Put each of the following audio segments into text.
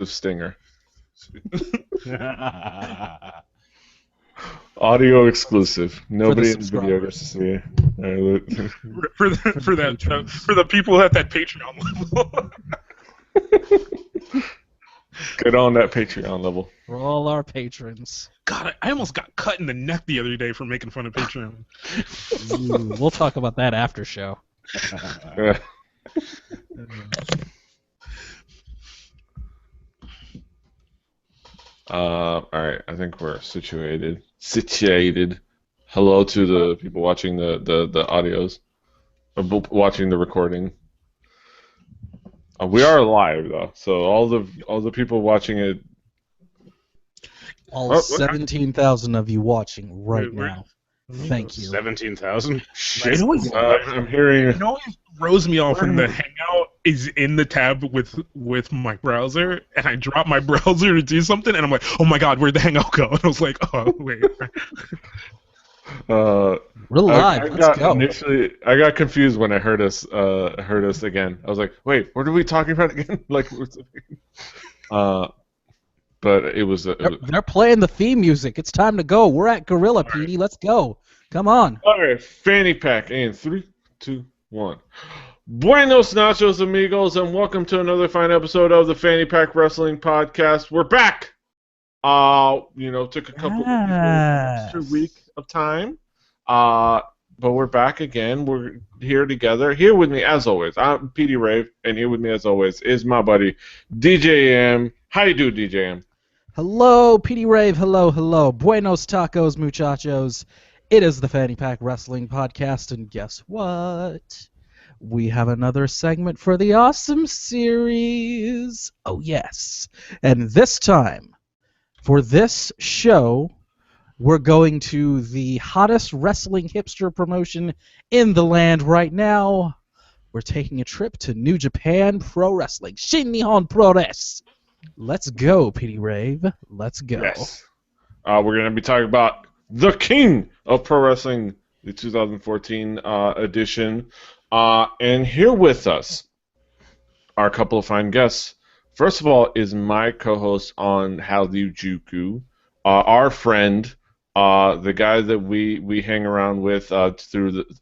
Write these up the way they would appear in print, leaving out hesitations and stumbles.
stinger. Audio exclusive. Nobody in the video gets to see it. For the people at that Patreon level. Get on that Patreon level. For all our patrons. God, I almost got cut in the neck the other day for making fun of Patreon. Ooh, we'll talk about that after show. All right, I think we're situated. Hello to the people watching the audios, watching the recording. We are live though, so all the people watching it. All 17,000 of you watching right now. Thank you. 17,000? Shit. I'm hearing. You know what throws me off in the Hangout is in the tab with my browser, and I drop my browser to do something, and I'm like, oh my god, where'd the Hangout go? And I was like, oh wait. We're live. Let's go. Initially, I got confused when I heard us again. I was like, wait, what are we talking about again? But it was. They're playing the theme music. It's time to go. We're at Gorilla, Petey. Let's go. Come on. All right, Fanny Pack in 3, 2, 1. Buenos nachos, amigos, and welcome to another fine episode of the Fanny Pack Wrestling Podcast. We're back. Took a couple extra week of time. But we're back again. We're here together. Here with me, as always, I'm Petey Rave, and here with me, as always, is my buddy DJ M. How you do, DJ M? Hello, Petey Rave. Hello, hello. Buenos tacos, muchachos. It is the Fanny Pack Wrestling Podcast, and guess what? We have another segment for the Awesome Series. Oh, yes. And this time, for this show, we're going to the hottest wrestling hipster promotion in the land right now. We're taking a trip to New Japan Pro Wrestling. Shin Nihon Pro-Res. Let's go, Petey Rave. Let's go. Yes. We're going to be talking about the King of Pro Wrestling, the 2014 edition. And here with us are a couple of fine guests. First of all is my co-host on Hallyu-Juku, our friend, the guy that we hang around with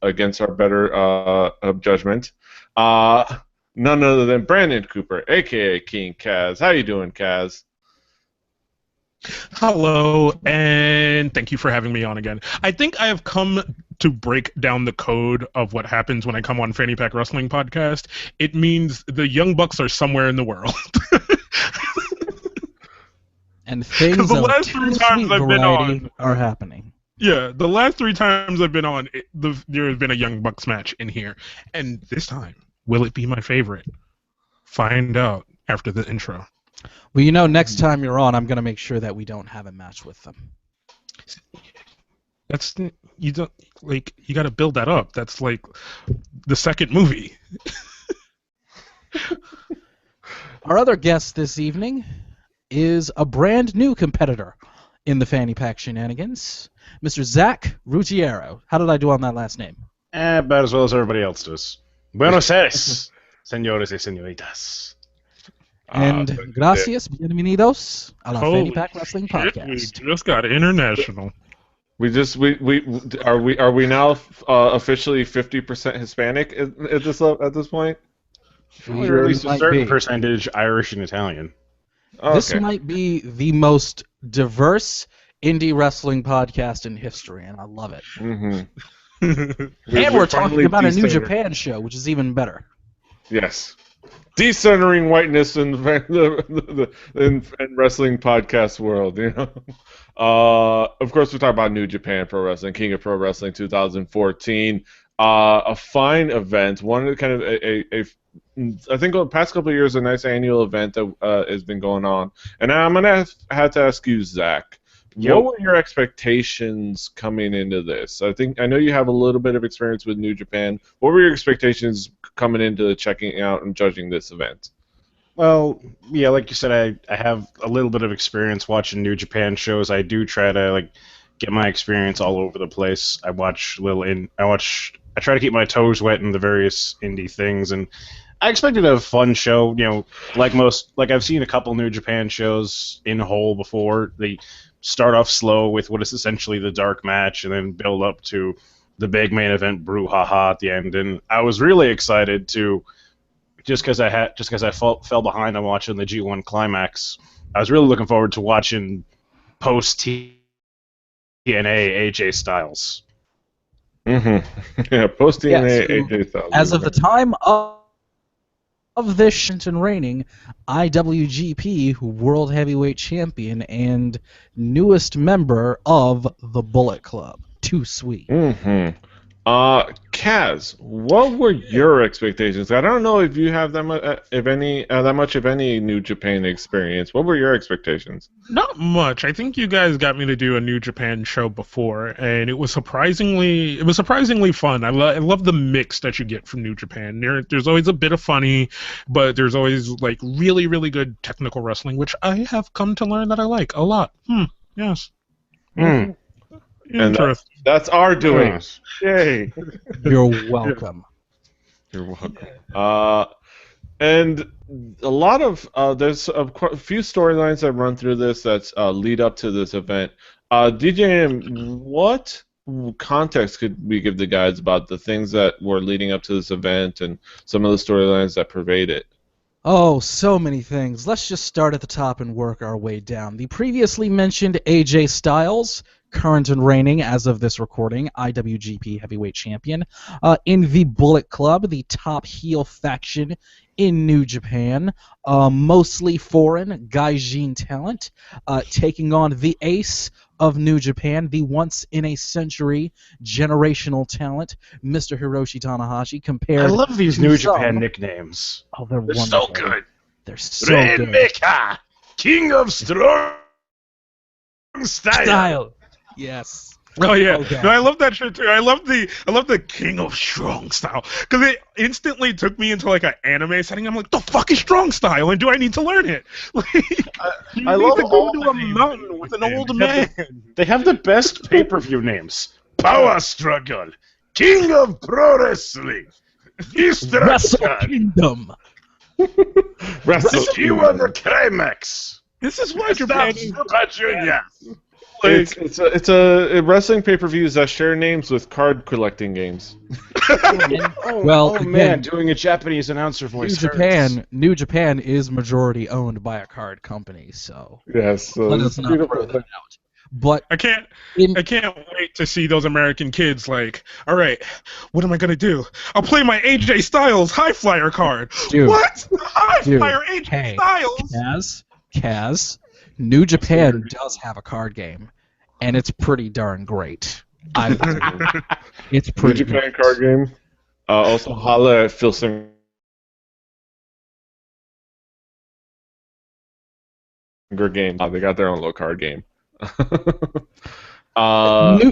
against our better judgment. None other than Brandon Cooper, a.k.a. King Kaz. How you doing, Kaz? Hello, and thank you for having me on again. I think I have come to break down the code of what happens when I come on Fanny Pack Wrestling Podcast. It means the Young Bucks are somewhere in the world. And things the last 3 times I've been on are happening. Yeah, the last 3 times I've been on, there has been a Young Bucks match in here. And this time, will it be my favorite? Find out after the intro. Well, next time you're on, I'm going to make sure that we don't have a match with them. You got to build that up. That's like the second movie. Our other guest this evening is a brand new competitor in the Fanny Pack shenanigans, Mr. Zac Rodrayguns. How did I do on that last name? About as well as everybody else does. Buenos Aires, señores y señoritas. And gracias, bienvenidos a la Fanny Pack Wrestling Podcast. We just got international. Are we now officially 50% Hispanic at this point? Or at least a certain percentage Irish and Italian. Oh, this might be the most diverse indie wrestling podcast in history, and I love it. Mm-hmm. And we're talking about a New Japan show, which is even better. Yes. Decentering whiteness in the wrestling podcast world, Of course, we're talking about New Japan Pro Wrestling, King of Pro Wrestling 2014. A fine event, one of kind of I think the past couple of years, a nice annual event that has been going on. And I'm going to have to ask you, Zach, what were your expectations coming into this? I know you have a little bit of experience with New Japan. What were your expectations coming into checking out and judging this event? Well, yeah, like you said, I have a little bit of experience watching New Japan shows. I do try to get my experience all over the place. I try to keep my toes wet in the various indie things, and I expected a fun show. Like I've seen a couple New Japan shows in whole before. They start off slow with what is essentially the dark match, and then build up to the big main event brouhaha at the end. And I was really excited to, just because I fell behind on watching the G1 climax. I was really looking forward to watching post TNA AJ Styles. Yeah, post TNA AJ Styles. As of the time of this and reigning IWGP World Heavyweight Champion and newest member of the Bullet Club. Too sweet. Kaz, what were your expectations? I don't know if you have that much of any New Japan experience. What were your expectations? Not much. I think you guys got me to do a New Japan show before, and it was surprisingly fun. I love the mix that you get from New Japan. There's always a bit of funny, but there's always like really, really good technical wrestling, which I have come to learn that I like a lot. Yes. And that's our doing. Yay. You're welcome. You're welcome. And a lot of there's a few storylines that run through this that lead up to this event. DJM, what context could we give the guys about the things that were leading up to this event and some of the storylines that pervade it? Oh, so many things. Let's just start at the top and work our way down. The previously mentioned AJ Styles, current and reigning, as of this recording, IWGP Heavyweight Champion, in the Bullet Club, the top heel faction in New Japan, mostly foreign Gaijin talent, taking on the ace of New Japan, the once-in-a-century generational talent, Mr. Hiroshi Tanahashi, compared I love these to New some- Japan nicknames. Oh, they're They're wonderful. so good. They're so good. Rainmaker, King of Strong Style. Yes. Oh yeah, Okay. no, I love that shit too. I love the King of Strong Style because it instantly took me into like an anime setting. I'm like, the fuck is Strong Style, and do I need to learn it? Like, you I need love to go all to the a names mountain with an old man. They have the best pay-per-view names. Power Struggle, King of Pro Wrestling, Wrestle Destruction, Kingdom. Rescue of the Climax, This is why Japan is Super Junior. It's a wrestling pay-per-views that share names with card collecting games. Well, man, again, doing a Japanese announcer voice. New Japan is majority owned by a card company, so Yes. So let us not throw that out. But I can't wait to see those American kids like, all right, what am I gonna do? I'll play my AJ Styles High Flyer card. Dude, What? High dude, Flyer AJ hey, Styles? Kaz, New Japan does have a card game, and it's pretty darn great. It's New pretty Japan good. card game. Also, holla at Phil Singer game. They got their own little card game.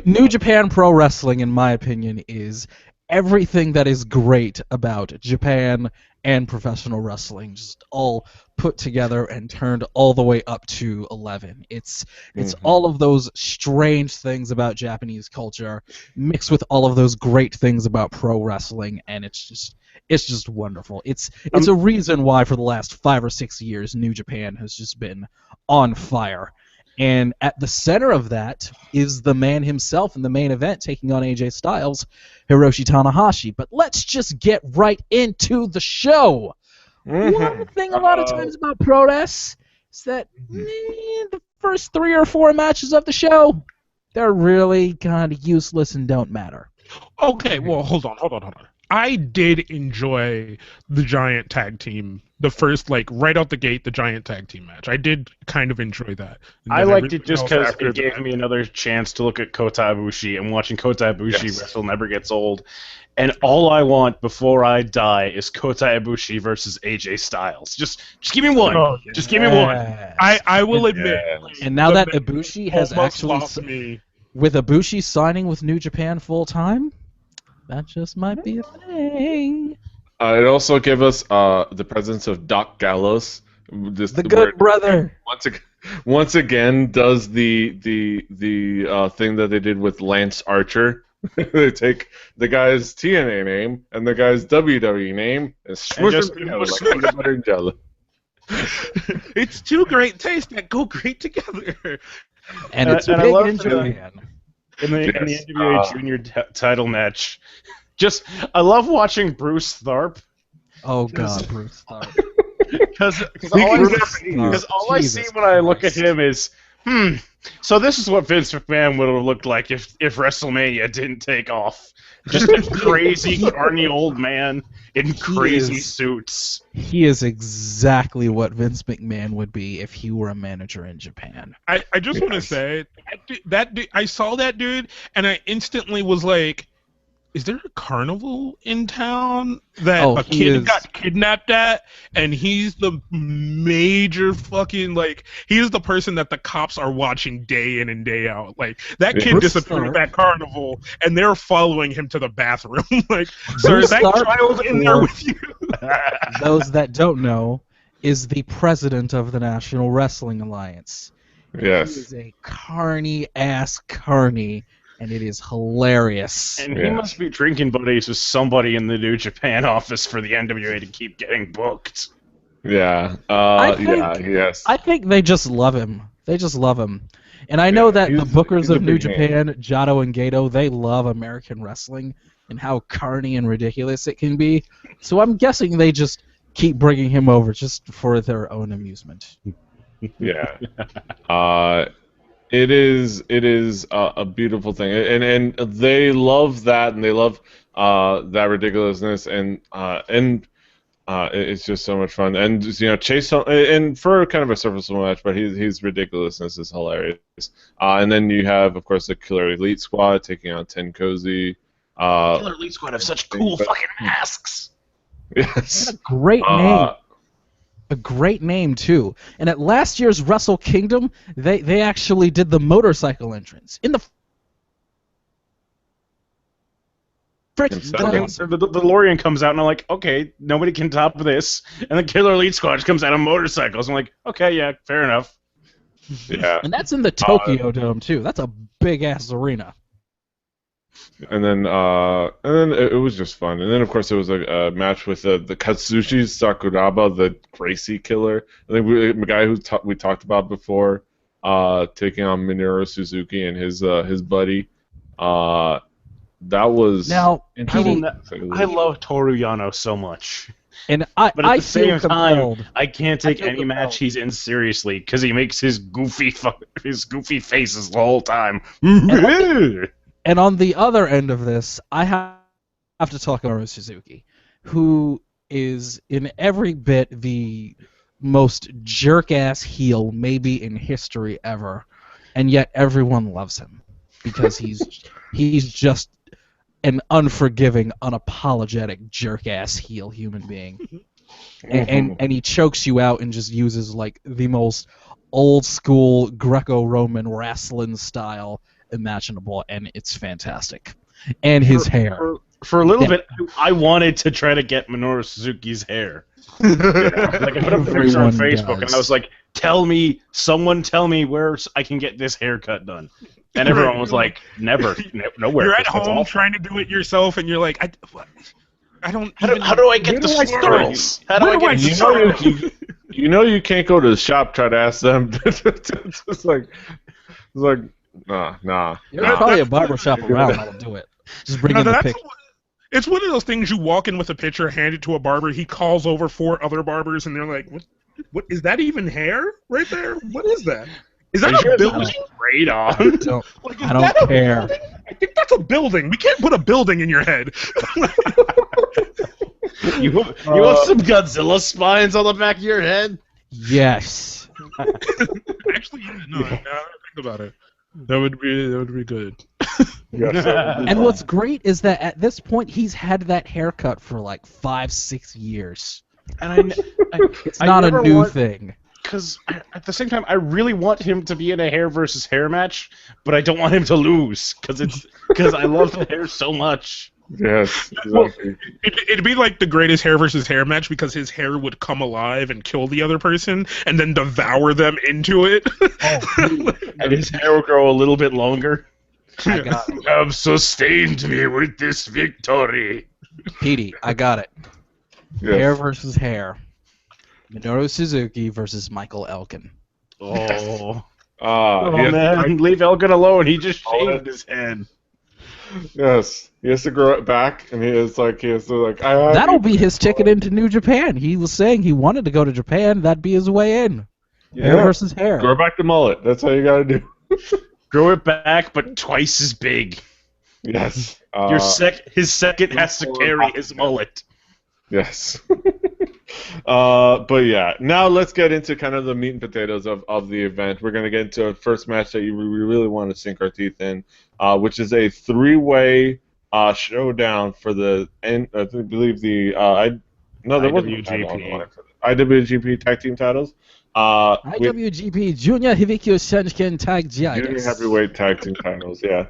New Japan Pro Wrestling, in my opinion, is everything that is great about Japan and professional wrestling, just all put together and turned all the way up to 11. It's all of those strange things about Japanese culture mixed with all of those great things about pro wrestling, and it's just wonderful. It's a reason why for the last 5 or 6 years New Japan has just been on fire. And at the center of that is the man himself in the main event taking on AJ Styles, Hiroshi Tanahashi. But let's just get right into the show. One thing a lot of times about pro wrestling is that the first 3 or 4 matches of the show, they're really kind of useless and don't matter. Okay, well, hold on. I did enjoy the Giant Tag Team, the first, like, right out the gate, the Giant Tag Team match. I did kind of enjoy that. And I then liked it everything just else because after it gave that- me another chance to look at Kota Ibushi, and watching Kota Ibushi wrestle never gets old. And all I want before I die is Kota Ibushi versus AJ Styles. Just give me one. Oh, Just give me one. I will admit. And now the that Ibushi has almost actually, lost me. with Ibushi signing with New Japan full time, that just might be a thing. It also gave us the presence of Doc Gallows. The good brother. Once again does the thing that they did with Lance Archer, They take the guy's TNA name and the guy's WWE name and smush just- them together like peanut butter and jelly. It's two great tastes that go great together. And it's and I big love in the- Japan. In the Yes. NWA Junior title match. I love watching Bruce Tharpe Oh God, Bruce Tharpe. because all I see when I look at him is, so this is what Vince McMahon would have looked like if WrestleMania didn't take off. Just a crazy, carny old man in crazy suits. He is exactly what Vince McMahon would be if he were a manager in Japan. I just want to say that dude, I saw that dude and I instantly was like, is there a carnival in town that a kid got kidnapped at? And he's the major fucking, like, he's the person that the cops are watching day in and day out. Like, that kid disappeared at that carnival, and they're following him to the bathroom. Like, sir, is that child in there with you? Those that don't know, is the president of the National Wrestling Alliance. Yes. He is a carny-ass carny, and it is hilarious. And he must be drinking buddies with somebody in the New Japan office for the NWA to keep getting booked. Yeah. Yes. I think they just love him. They just love him. And I know that the bookers of New Japan, Jado and Gato, they love American wrestling and how carny and ridiculous it can be. So I'm guessing they just keep bringing him over just for their own amusement. Yeah. It is a beautiful thing, and they love that, and they love that ridiculousness, and it's just so much fun. And Chase, and for kind of a surface level match, but his ridiculousness is hilarious. And then you have, of course, the Killer Elite Squad taking on Ten Cozy. Killer Elite Squad have such cool fucking masks. Yes. What a great name. A great name too. And at last year's Wrestle Kingdom, they actually did the motorcycle entrance in the The DeLorean comes out, and I'm like, okay, nobody can top this. And the Killer Elite Squad just comes out on motorcycles. I'm like, okay, yeah, fair enough. Yeah. And that's in the Tokyo Dome too. That's a big ass arena. And then it was just fun. And then, of course, there was a match with the Katsushi Sakuraba, the Gracie Killer. I think the guy who we talked about before, taking on Minoru Suzuki and his buddy. That was now. I love Toru Yano so much. And but at the same time, I can't take any match he's in seriously because he makes his goofy faces the whole time. And on the other end of this, I have to talk about Suzuki, who is in every bit the most jerk-ass heel maybe in history ever, and yet everyone loves him because he's just an unforgiving, unapologetic jerk-ass heel human being, and he chokes you out and just uses like the most old-school Greco-Roman wrestling style imaginable, and it's fantastic. And his hair. For a little bit, I wanted to try to get Minoru Suzuki's hair. Like I put up a picture on Facebook, and I was like, someone tell me where I can get this haircut done. And everyone was like, nowhere. You're at home trying to do it yourself, and you're like, I don't. How do I get the swirls? How do I get the swirls? You can't go to the shop try to ask them. It's like. Nah. There's probably a barbershop around that'll do it. Just bring in the pic. It's one of those things you walk in with a picture, hand it to a barber, he calls over 4 other barbers, and they're like, what is that even hair right there? What is that? Is that a building? Radon. I don't care. I think that's a building. We can't put a building in your head. You want some Godzilla spines on the back of your head? Yes. Actually, no. Now that I think about it. That would be good. And what's great is that at this point he's had that haircut for like 5-6 years. And it's not a new thing. Because at the same time, I really want him to be in a hair versus hair match, but I don't want him to lose because I love the hair so much. Yes, exactly. It'd be like the greatest hair versus hair match because his hair would come alive and kill the other person and then devour them into it. And his hair will grow a little bit longer. I got it. have sustained me with this victory. Petey, I got it. Yes. Hair versus hair. Minoru Suzuki versus Michael Elkin. Oh, Yes, man, leave Elgin alone. He just Oh, shaved his head. yes, he has to grow it back, and he has to like. That'll be his ticket into New Japan. He was saying he wanted to go to Japan. That'd be his way in. Hair versus hair. Grow back the mullet. That's how you gotta do. Grow it back, but twice as big. Yes. His second has to carry his mullet. Yes. But yeah, now let's get into kind of the meat and potatoes of the event. We're going to get into a first match that we really want to sink our teeth in, which is a three-way showdown for the I believe the IWGP Tag Team titles. IWGP Junior Heavyweight Senken Tag Junior Giants. Heavyweight Tag Team titles, yeah.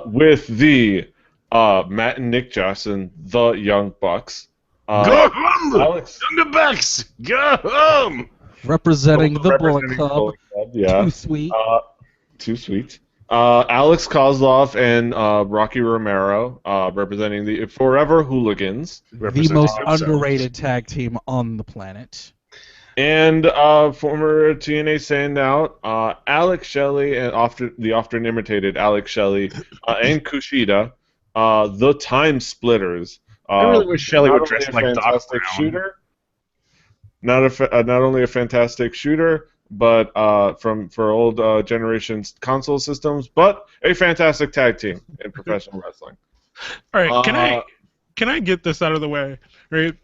With the Matt and Nick Jackson, the Young Bucks. Go home, Alex. Younger Bucks. Go home. Representing the Bullet Club. Yeah. Too sweet. Too sweet. Alex Kozlov and Rocky Romero representing the Forever Hooligans. The most underrated tag team on the planet. And former TNA standout Alex Shelley and the often imitated Alex Shelley and Kushida, the Time Splitters. I really wish Shelley would dress like Doc Brown. Shooter, not only a fantastic shooter, but for old generations console systems, but a fantastic tag team in professional wrestling. All right, can I get this out of the way? Right.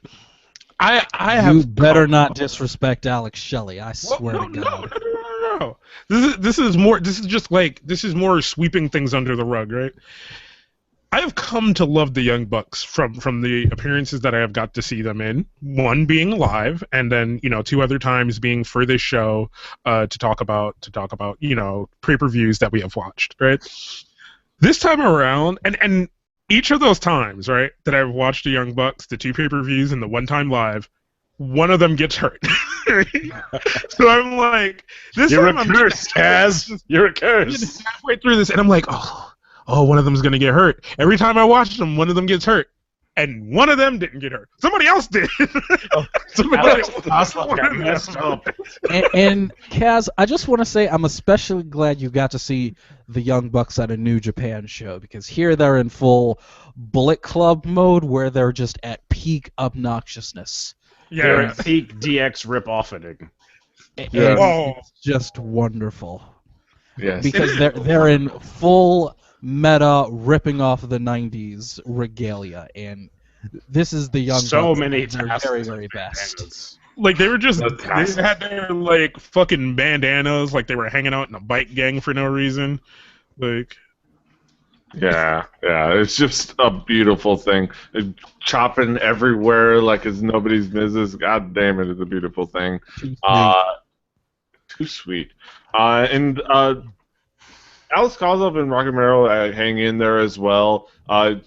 I have. You better not disrespect Alex Shelley. I swear to God. No. This is more sweeping things under the rug, right? I have come to love the Young Bucks from the appearances that I have got to see them in. One being live, and then two other times being for this show to talk about pay-per-views that we have watched. Right. This time around, and each of those times, right, that I've watched the Young Bucks, the two pay-per-views and the one time live, one of them gets hurt. So I'm like, You're a curse, Kaz. You're a curse. Halfway through this, and I'm like, one of them's gonna get hurt. Every time I watch them, one of them gets hurt, and one of them didn't get hurt. Somebody else did. Somebody else got messed up. And Kaz, I just want to say I'm especially glad you got to see the Young Bucks at a New Japan show, because here they're in full Bullet Club mode where they're just at peak obnoxiousness. Yeah, they're at peak DX rip-offing. It's just wonderful. Yes. Because they're in full meta ripping off the 90s regalia, and this is the Young Bucks. Many they're very, very best. Like they had their like fucking bandanas, like they were hanging out in a bike gang for no reason. Like Yeah, it's just a beautiful thing. Chopping everywhere like it's nobody's business. God damn it, it's a beautiful thing. Too sweet. And Alex Kozlov and Rocky Romero hang in there as well.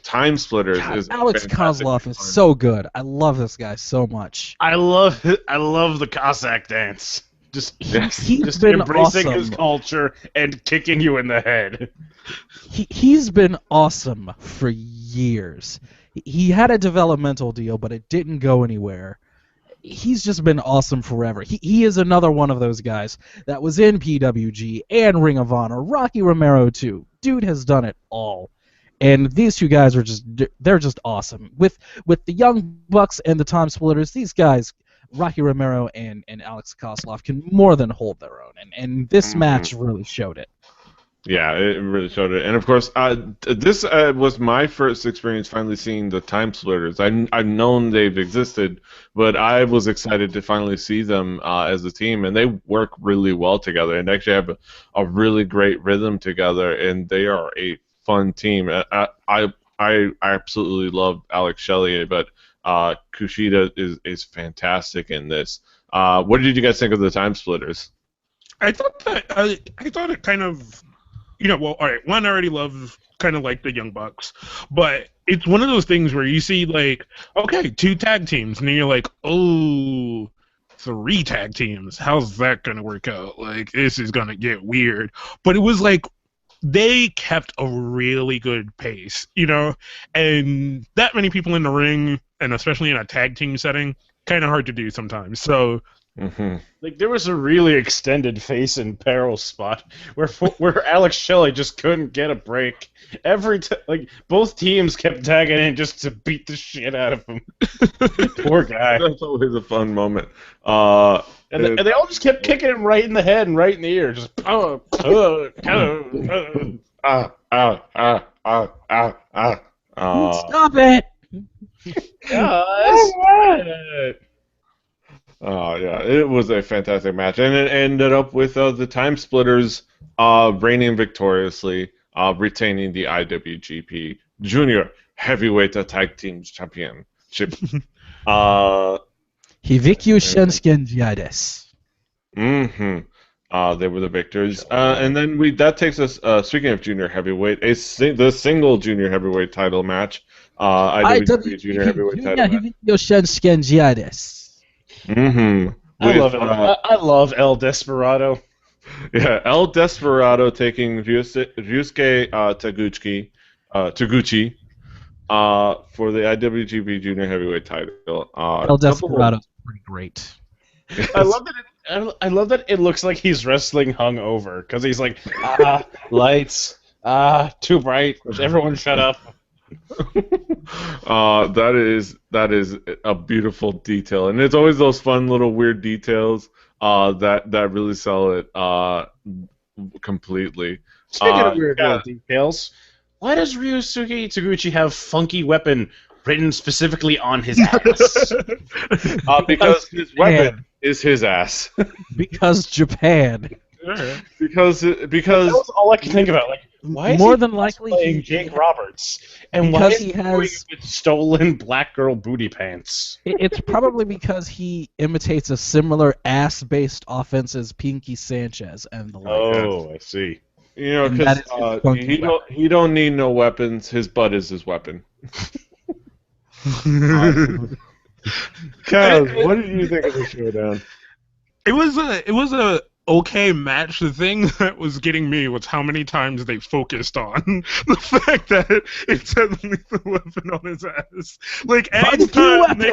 Time Splitters is Alex Kozlov is so good. I love this guy so much. I love the Cossack dance. He's been embracing awesome. his culture and kicking you in the head. He's been awesome for years. He had a developmental deal, but it didn't go anywhere. He's just been awesome forever. He is another one of those guys that was in PWG and Ring of Honor. Rocky Romero too. Dude has done it all. And these two guys they're just awesome. With the Young Bucks and the Time Splitters, these guys, Rocky Romero and Alex Kozlov, can more than hold their own. And this match really showed it. Yeah, it really showed it. And of course, this was my first experience finally seeing the Time Splitters. I've known they've existed, but I was excited to finally see them as a team, and they work really well together and actually have a really great rhythm together, and they are a fun team. I absolutely love Alex Shelley, but Kushida is fantastic in this. What did you guys think of the Time Splitters? I thought it kind of, all right, one, I already love kind of like the Young Bucks, but it's one of those things where you see, like, okay, 2 tag teams, and then you're like, 3 tag teams, how's that going to work out? Like, this is going to get weird. But it was like they kept a really good pace, you know, and that many people in the ring, and especially in a tag team setting, kind of hard to do sometimes. So, Like there was a really extended face and peril spot where Alex Shelley just couldn't get a break. Like both teams kept tagging in just to beat the shit out of him. Poor guy. That's always a fun moment. And they all just kept kicking him right in the head and right in the ear. Just Stop it! Oh yeah, it was a fantastic match, and it ended up with the Time Splitters reigning victoriously, retaining the IWGP Junior Heavyweight Tag Team Championship. Hivikyu Shenskenjides. They were the victors, and then that takes us. Speaking of Junior Heavyweight, the single Junior Heavyweight title match, IWGP Junior Heavyweight title match. Hivikyu Shenskenjides. I love El Desperado. Yeah, El Desperado taking Ryusuke Taguchi for the IWGP Junior Heavyweight title. El Desperado's pretty great. Yes. I love that it looks like he's wrestling hungover because he's like, lights, too bright. Everyone shut up. That is a beautiful detail, and it's always those fun little weird details that really sell it completely. Speaking of weird little details, why does Ryusuke Taguchi have funky weapon written specifically on his ass? Because his weapon is his ass. Because Japan. because that was all I could think about. Like, why is More he than likely playing Jake Roberts? And because why is he he has- doing it with stolen black girl booty pants? It's probably because he imitates a similar ass-based offense as Pinky Sanchez and the like. Oh, I see. You know, And that is because his funky he don't need no weapons. His butt is his weapon. Kaz, what did you think of the showdown? it was a okay match. The thing that was getting me was how many times they focused on the fact that it said lethal weapon on his ass. Like, anytime they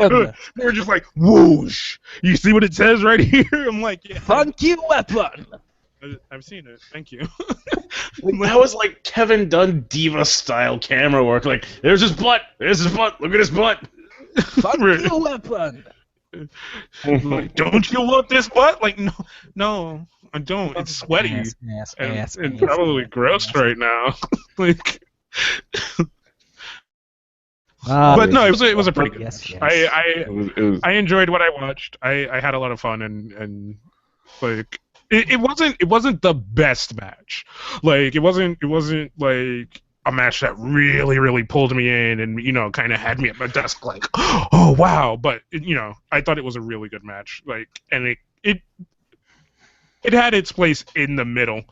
were just like, whoosh. You see what it says right here? I'm like, yeah. Funky weapon! I've seen it. Thank you. That was like Kevin Dunn diva style camera work. Like, there's his butt. There's his butt. Look at his butt. Funky weapon! Like, don't you want this butt? Like, no, I don't. It's sweaty and probably gross right now. Like, but no, it was a pretty good match. Yes. I enjoyed what I watched. I had a lot of fun and like it wasn't the best match. Like it wasn't like a match that really pulled me in and, you know, kind of had me at my desk like, oh wow. But you know, I thought it was a really good match. Like, and it had its place in the middle.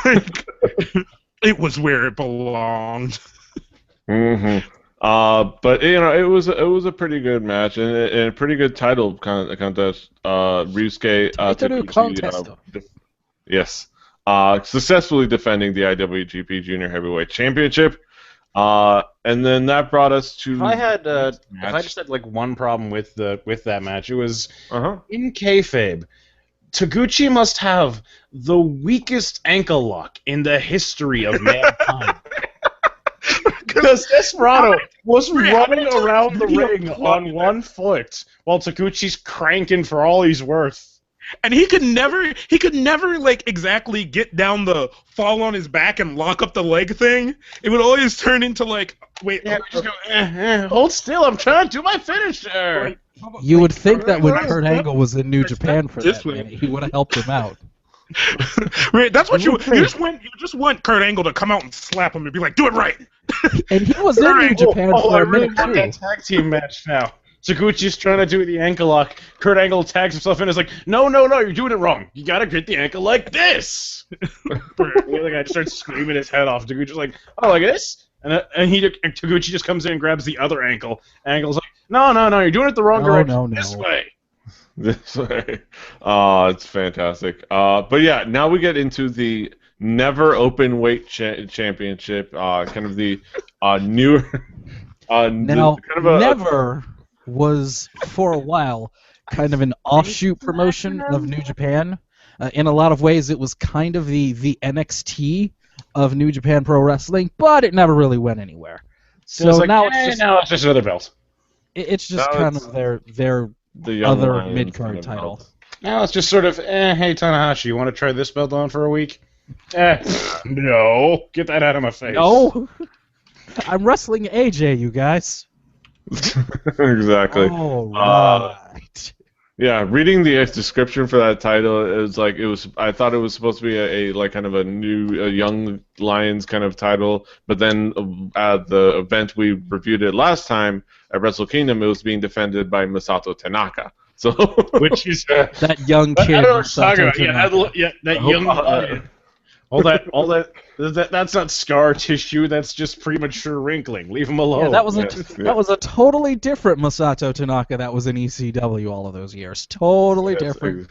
Like, it was where it belonged. But you know, it was a pretty good match and a pretty good title contest. Ryusuke Taguchi, yes, successfully defending the IWGP Junior Heavyweight Championship. And then that brought us to. If I just had like one problem with that match, it was in kayfabe. Taguchi must have the weakest ankle lock in the history of mankind. Because Desperado was running around the ring on one foot while Taguchi's cranking for all he's worth. And he could never like exactly get down the fall on his back and lock up the leg thing. It would always turn into like, wait, just go, hold still, I'm trying to do my finisher. You would think that when Kurt Angle was in New Japan for that minute, he would have helped him out. Right, that's what you just want Kurt Angle to come out and slap him and be like, do it right. And he was in New Japan for a minute too. That tag team match now. Taguchi's trying to do the ankle lock. Kurt Angle tags himself in and is like, no, you're doing it wrong. You gotta get the ankle like this. The other guy just starts screaming his head off. Taguchi's like, oh, like this? And Taguchi just comes in and grabs the other ankle. Angle's like, no, you're doing it the wrong direction. No. This way. This way. It's fantastic. But yeah, now we get into the never open weight championship. Kind of the newer. Now, Kind of Never was for a while kind of an offshoot promotion of New Japan. In a lot of ways, it was kind of the NXT of New Japan Pro Wrestling, but it never really went anywhere. So now it's just another belt. it's just Now kind it's of their the young other Lions mid-card kind of title. belt. Now it's just sort of, hey Tanahashi, you want to try this belt on for a week? No, get that out of my face. No, I'm wrestling AJ, you guys. Exactly. All right. Yeah, reading the description for that title, I thought it was supposed to be a like kind of a young Lions kind of title, but then at the event we reviewed it last time at Wrestle Kingdom, it was being defended by Masato Tanaka. So Which is That young I kid. don't know what you're talking Masato about. Tanaka. That young lion. All that's not scar tissue. That's just premature wrinkling. Leave him alone. Yeah, that was Yes, that was a totally different Masato Tanaka that was in ECW all of those years. Totally Yes, different.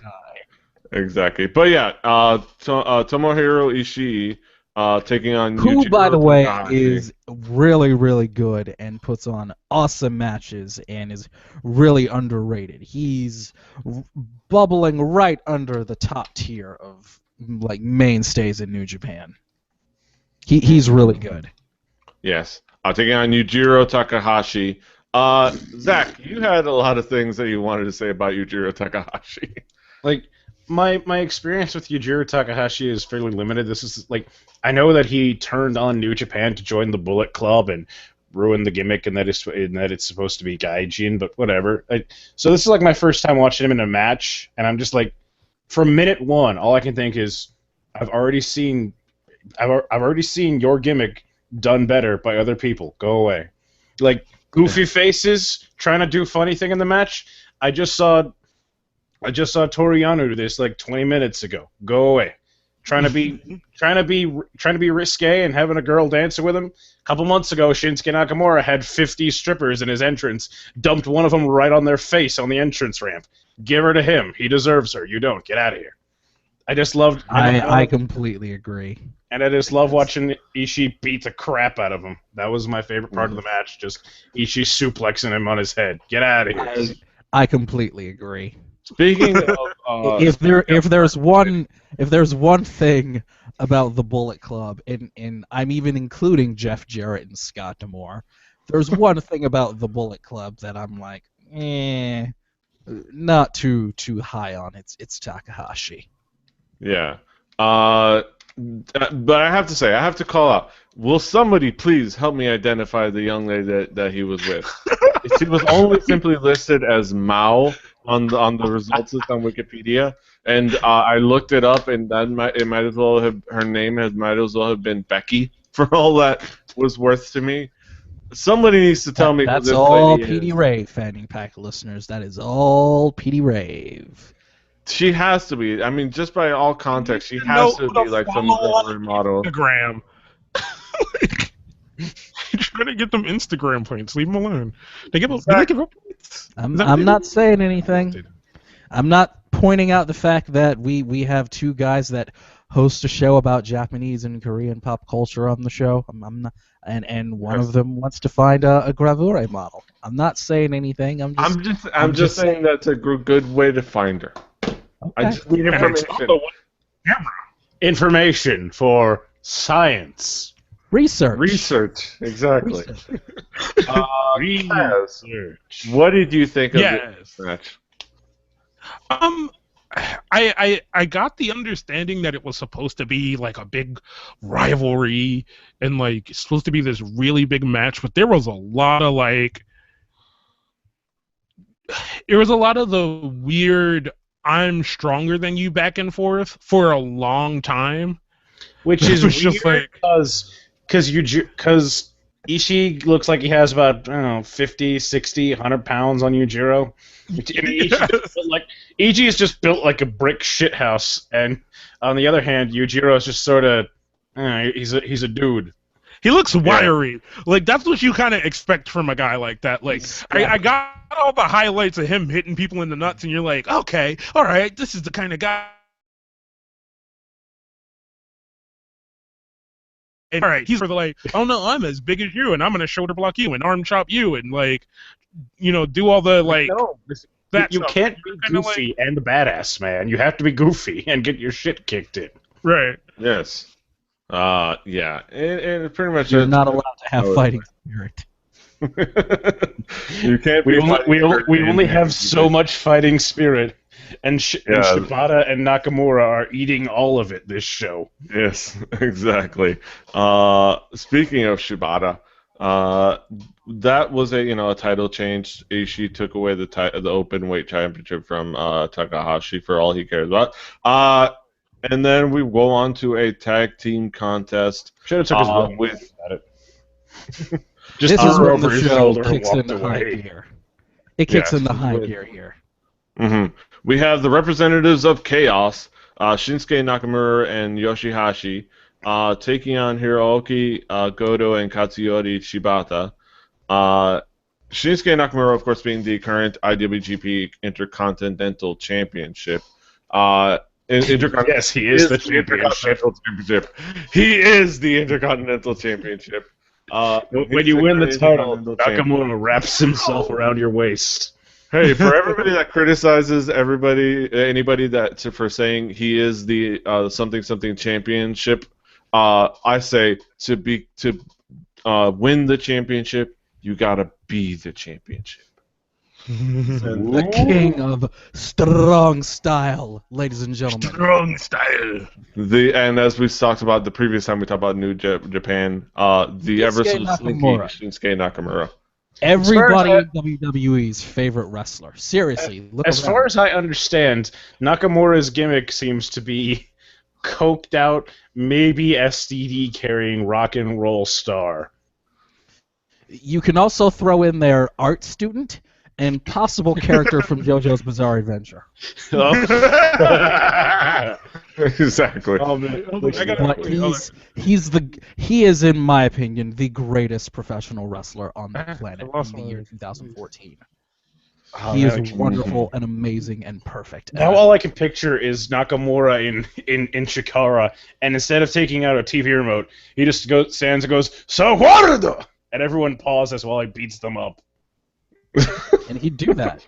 exactly. But yeah, Tomohiro Ishii taking on Who, Yujiro by the way, Takahashi. is really, really good and puts on awesome matches and is really underrated. He's bubbling right under the top tier of like mainstays in New Japan. He's really good. Yes. Taking on Yujiro Takahashi. Zach, you had a lot of things that you wanted to say about Yujiro Takahashi. Like my experience with Yujiro Takahashi is fairly limited. This is like I know that he turned on New Japan to join the Bullet Club and ruin the gimmick, and that it's supposed to be Gaijin, but whatever. So this is like my first time watching him in a match, and I'm just like, from minute one, all I can think is, I've already seen your gimmick done better by other people. Go away. Like goofy faces trying to do funny thing in the match. I just saw Toriano do this like 20 minutes ago. Go away. Trying to be risque and having a girl dancing with him. A couple months ago, Shinsuke Nakamura had 50 strippers in his entrance. Dumped one of them right on their face on the entrance ramp. Give her to him. He deserves her. You don't. Get out of here. I just loved. I completely agree. And I just love watching Ishii beat the crap out of him. That was my favorite part of the match. Just Ishii suplexing him on his head. Get out of here. I completely agree. Speaking of, If there's one thing about the Bullet Club, and I'm even including Jeff Jarrett and Scott D'Amore, there's one thing about the Bullet Club that I'm like, not too high on. It's Takahashi. yeah. But I have to say, I have to call out. Will somebody please help me identify the young lady that he was with? She was only simply listed as Mao on the results list on Wikipedia, and I looked it up, and her name might as well have been Becky for all that was worth to me. Somebody needs to tell me who That's this all lady PD is. Rave, Fanny Pack listeners. That is all PD Rave. She has to be. I mean, just by all context, she has to be like some role model. Instagram. Trying to get them Instagram points. Leave them alone. Do they give up points? I'm not saying anything. I'm not pointing out the fact that we have two guys that host a show about Japanese and Korean pop culture on the show. I'm not, and one of them wants to find a gravure model. I'm not saying anything. I'm just saying that's a good way to find her. Okay. I just need information. Information for science. Research. Exactly. Research. Kaz, what did you think of this match? I got the understanding that it was supposed to be like a big rivalry and like it's supposed to be this really big match, but there was a lot of the weird I'm stronger than you back and forth for a long time. Which is was just weird because Ishii looks like he has about, I don't know, 50, 60, 100 pounds on Yujiro. Ishii is just built like a brick shithouse, and on the other hand, Yujiro is just sort of, he's a dude. He looks wiry. Like, that's what you kind of expect from a guy like that. Like, I got all the highlights of him hitting people in the nuts, and you're like, okay, all right, this is the kind of guy And all right, he's for the like, oh no, I'm as big as you, and I'm gonna shoulder block you and arm chop you, and like, do all the like. No, that you stuff. can't be goofy and the badass, man. You have to be goofy and get your shit kicked in. Right. Yes. Yeah. And pretty much You're not allowed to have fighting spirit. You can't. We only have so much fighting spirit, and Shibata and Nakamura are eating all of it this show. Yes, exactly. Speaking of Shibata, that was a title change. Ishii took away the open weight championship from Takahashi for all he cares about. And then we go on to a tag team contest. Should have took his with it. Just this is when over the his show shoulder kicks and into walked high away. gear. It kicks Yes. into high gear here. Mm-hmm. We have the representatives of Chaos, Shinsuke Nakamura and Yoshihashi, taking on Hiroki Goto and Katsuyori Shibata. Shinsuke Nakamura, of course, being the current IWGP Intercontinental Championship. Yes, he is the Intercontinental Championship. He is the Intercontinental Championship. When you win the title, Nakamura wraps himself around your waist. Hey, for everybody that criticizes anybody that for saying he is the something championship, I say to win the championship, you gotta be the championship. The king of strong style, ladies and gentlemen. Strong style. And as we talked about the previous time we talked about New Japan, the ever so slinky Shinsuke Nakamura. Everybody in WWE's favorite wrestler. Seriously. As far as I understand, Nakamura's gimmick seems to be coked out, maybe STD carrying rock and roll star. You can also throw in their art student and possible character from JoJo's Bizarre Adventure. Exactly. But he is, in my opinion, the greatest professional wrestler on the planet in the year 2014. He is wonderful and amazing and perfect. Now all I can picture is Nakamura in Chikara, and instead of taking out a TV remote, he just stands and goes, "Sawarda!" And everyone pauses while he beats them up. And he'd do that.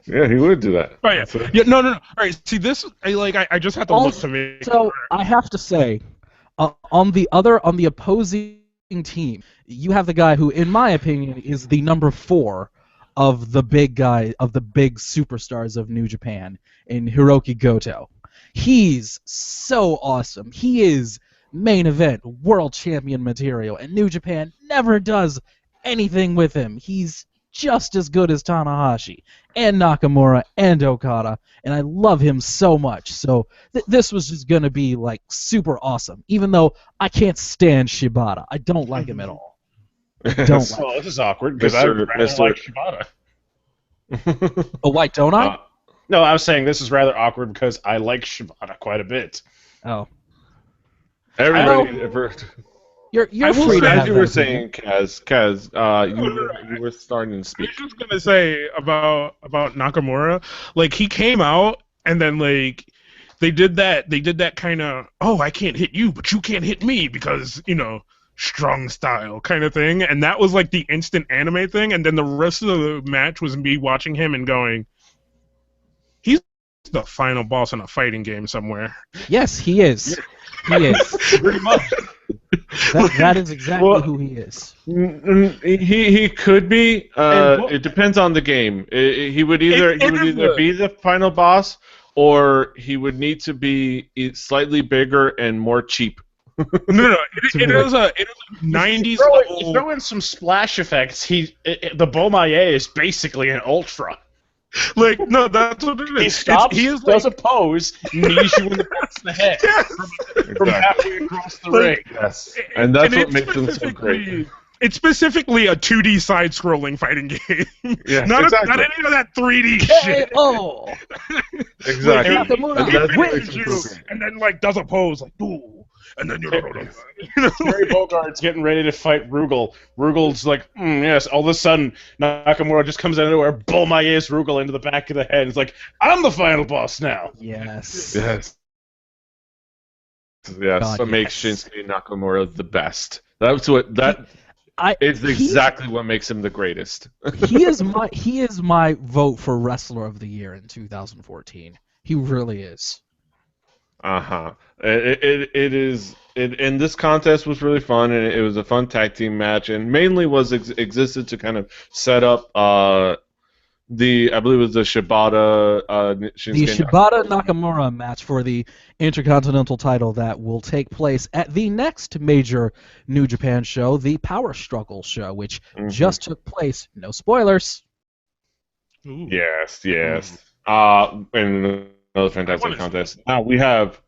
Yeah, he would do that. Oh yeah. No. All right. See, this I just have to look to me. So I have to say, on the opposing team, you have the guy who, in my opinion, is the number 4 of the big superstars of New Japan, in Hiroki Goto. He's so awesome. He is main event world champion material, and New Japan never does anything with him. He's just as good as Tanahashi and Nakamura and Okada, and I love him so much. So this was just going to be like super awesome, even though I can't stand Shibata. I don't like him at all. Don't like Well, this is awkward because I rather like Shibata. Oh, why don't I? No, I was saying this is rather awkward because I like Shibata quite a bit. Oh. Everybody, You're I will free to say, have as you were that saying, Kaz, you were starting to speak. I was just gonna say about Nakamura, like he came out and then like they did that kind of, oh, I can't hit you, but you can't hit me because strong style kind of thing, and that was like the instant anime thing, and then the rest of the match was me watching him and going, he's the final boss in a fighting game somewhere. Yes, he is. He is. Pretty much. That is exactly who he is. He could be. It depends on the game. He would either be the final boss, or he would need to be slightly bigger and more cheap. No. It is a 90s level. You throw in some splash effects. The Bomaye is basically an ultra. Like, no, that's what it is. He stops, does a pose, knees you in the head from halfway across the ring. Yes, and that's what makes him so great. It's specifically a 2D side-scrolling fighting game. Yeah, not exactly. not any of that 3D shit. Oh, exactly. And then like does a pose like boo. And then Terry Bogart's getting ready to fight Rugal. Rugal's like, yes. All of a sudden, Nakamura just comes out of nowhere, bull my ass Rugal into the back of the head. It's like, I'm the final boss now. yes. Yes. yes. God, What makes yes. Shinsuke Nakamura the best. That's what is exactly what makes him the greatest. he is my vote for Wrestler of the Year in 2014. He really is. Uh-huh. It is and this contest was really fun, and it was a fun tag team match, and mainly was existed to kind of set up I believe it was the Shibata The Shinsuke Shibata Nakamura match for the Intercontinental title that will take place at the next major New Japan show, the Power Struggle show, which just took place. No spoilers. Ooh. Yes. And another fantastic contest. Now we have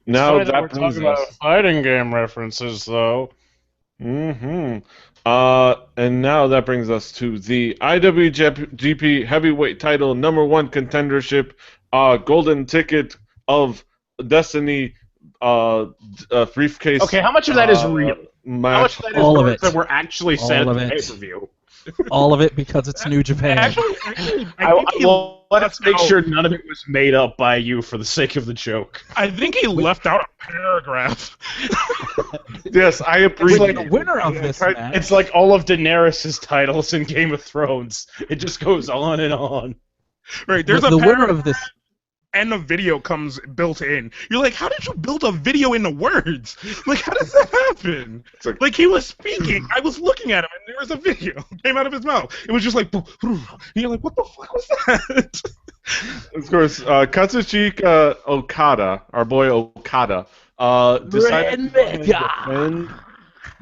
that we're brings talking about us fighting game references, though. and now that brings us to the IWGP Heavyweight Title #1 contendership, golden ticket of Destiny, briefcase. Okay, how much of that is real? Match. How much of that is All of words it. that were actually said All at of the it. pay-per-view? All of it because it's New Japan. Actually, Let's make sure none of it was made up by you for the sake of the joke. I think he left out a paragraph. Yes, I appreciate The winner of this match. It's like all of Daenerys' titles in Game of Thrones. It just goes on and on. Right, there's the a winner paragraph of this. and a video comes built in. You're like, how did you build a video into words? Like, how does that happen? Like he was speaking, I was looking at him, and there was a video came out of his mouth. It was just like, and you're like, what the fuck was that? Of course, Katsuchika Okada, our boy Okada, decided to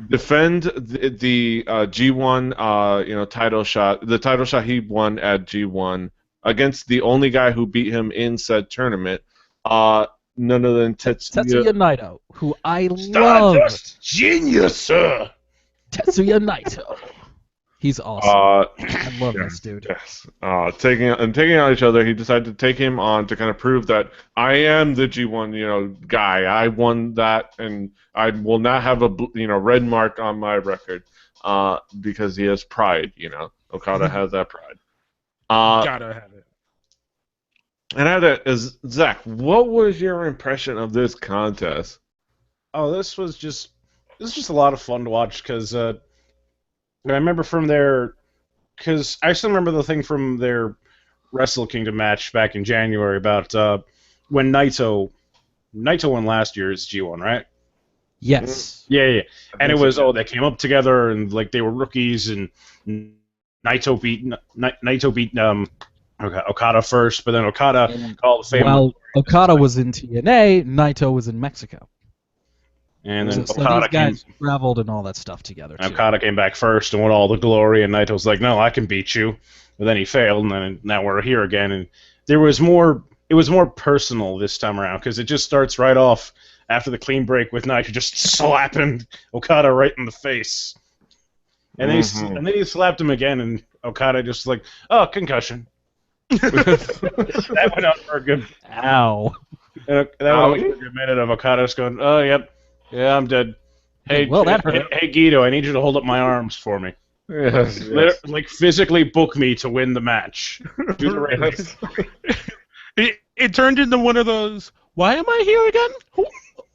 defend the G1 title shot, the title shot he won at G1 against the only guy who beat him in said tournament, none other than Tetsuya Naito, who I love. Stardust genius, sir. Tetsuya Naito. He's awesome. I love this dude. Yes. Taking out each other, he decided to take him on to kind of prove that I am the G1, guy. I won that, and I will not have a red mark on my record, because he has pride. Okada has that pride. Gotta have it. And as Zach, what was your impression of this contest? Oh, this was just a lot of fun to watch because I remember from because I still remember the thing from their Wrestle Kingdom match back in January about when Naito won last year's G1, right? Yes. Yeah. And it was they came up together and like they were rookies and Naito beat Okada first, but then Okada called the famous. While Okada was in TNA, Naito was in Mexico. And then So Okada these guys traveled and all that stuff together. Too. Okada came back first and won all the glory, and Naito's like, "No, I can beat you." But then he failed, and then now we're here again. And there was more. It was more personal this time around because it just starts right off after the clean break with Naito just slapping Okada right in the face, and then he slapped him again, and Okada just like, "Oh, concussion." That went on for a good. Ow. That went on for a good minute of Okada just going, "Oh, yep. Yeah, I'm dead. Hey, that hurt. Hey, Guido, I need you to hold up my arms for me. Yes. Like physically book me to win the match. Do the race. It turned into one of those. Why am I here again?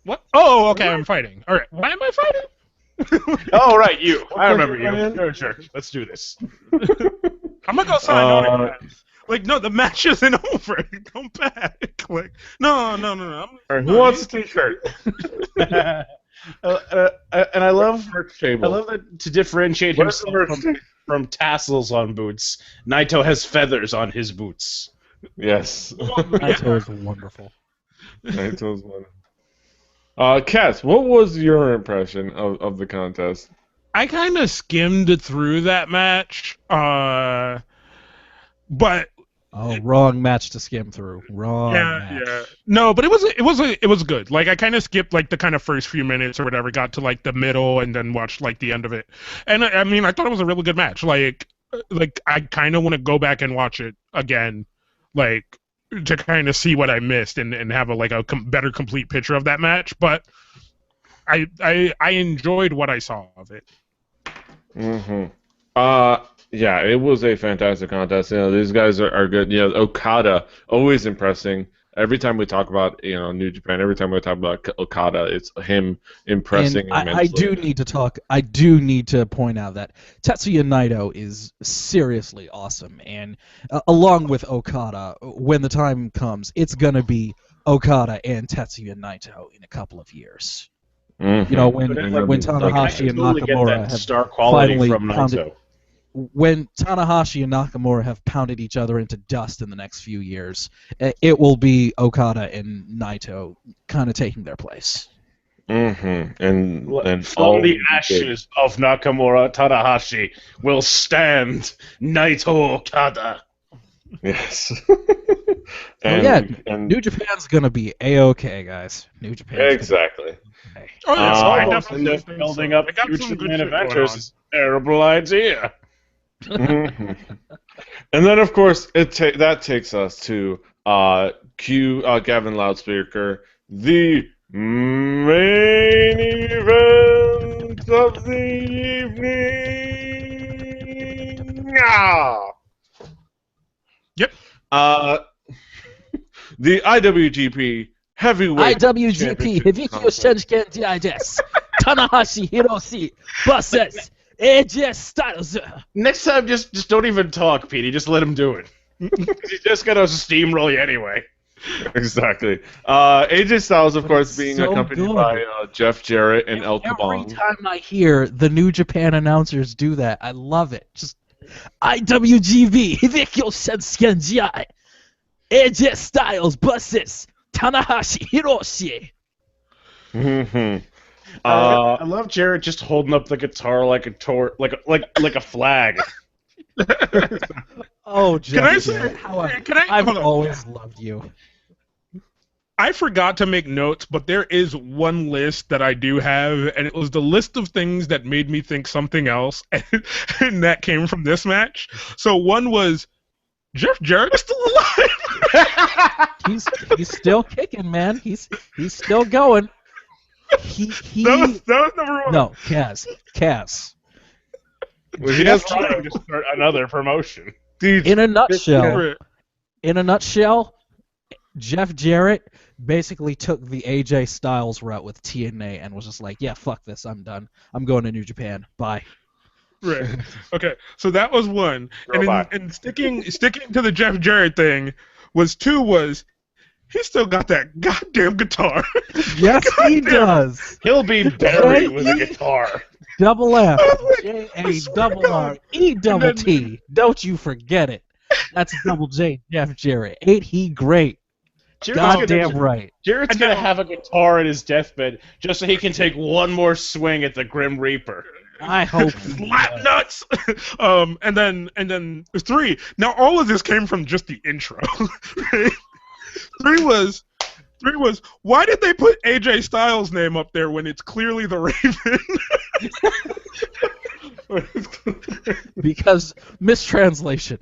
What? Oh, okay, I'm fighting. All right. Why am I fighting? Oh, right, you. I remember you. Sure. Let's do this. I'm gonna go sign autographs. Like, no, the match isn't over. Come back. Like, no. All right, who wants a T-shirt? And I love that to differentiate himself from tassels on boots. Naito has feathers on his boots. Yes. Naito is wonderful. Naito's wonderful. Cass, what was your impression of the contest? I kind of skimmed through that match, but wrong match to skim through. Wrong match. Yeah. No, but it was good. Like I kind of skipped like the kind of first few minutes or whatever, got to like the middle and then watched like the end of it. And I mean, I thought it was a really good match. Like I kind of want to go back and watch it again, like to kind of see what I missed and have a better complete picture of that match. But I enjoyed what I saw of it. Yeah, it was a fantastic contest. These guys are good. Okada always impressing. every time we talk about New Japan, every time we talk about Okada, it's him impressing And immensely. I do need to point out that Tetsuya Naito is seriously awesome, and along with Okada, when the time comes, it's gonna be Okada and Tetsuya Naito in a couple of years. Mhm. You know, when And Tanahashi and totally get Nakamura that have star quality finally from pounded, Naito. when Tanahashi and Nakamura have pounded each other into dust in the next few years, it will be Okada and Naito kind of taking their place. And From the ashes of Nakamura, Tanahashi will stand Naito Okada. Yes. And New Japan's gonna be A-okay, guys. New Japan's exactly. gonna be Oh yeah, I I Almost definitely as if think building so. up They got future some good main shit going eventers on. is a terrible idea. Mhm. And then, of course, that takes us to Gavin Loudspeaker, the main event of the evening. Yep. The IWGP Heavyweight IWGP Championship Hibikyo Conference. Shenken Desu Tanahashi Hiroshi versus AJ Styles. Next time, just don't even talk, Petey. Just let him do it. He's just gonna steamroll you anyway. Exactly. AJ Styles, of But course, it's being so accompanied good. by Jeff Jarrett and El Every Kabong. time I hear the New Japan announcers do that, I love it. Just IWGP Hibikyo Shenken AJ Styles versus Tanahashi Hiroshi. Mhm. I love Jarrett just holding up the guitar like a flag. Oh, Jeff Can I Jarrett, say? I've Hold on. always loved you. I forgot to make notes, but there is one list that I do have, and it was the list of things that made me think something else, and that came from this match. So one was Jeff Jarrett is still alive. He's still kicking, man. He's still going. That was number one. No, Kaz. Well, he Jeff has trying to start another promotion. In a nutshell, Jeff Jarrett basically took the AJ Styles route with TNA and was just like, yeah, fuck this, I'm done. I'm going to New Japan. Bye. Right. Okay. So that was one. And sticking to the Jeff Jarrett thing was he still got that goddamn guitar. Yes, he does. He'll be buried with a guitar. Double F, I J-A, swear double to R, God. E, double And then- T. Don't you forget it. That's double J, Jeff Jarrett. Ain't he great? Goddamn right. Jarrett's gonna have a guitar at his deathbed just so he can take one more swing at the Grim Reaper. I hope he Slap does. nuts. And then three. Now all of this came from just the intro. Right? Three was why did they put AJ Styles' name up there when it's clearly the Raven? Because mistranslation.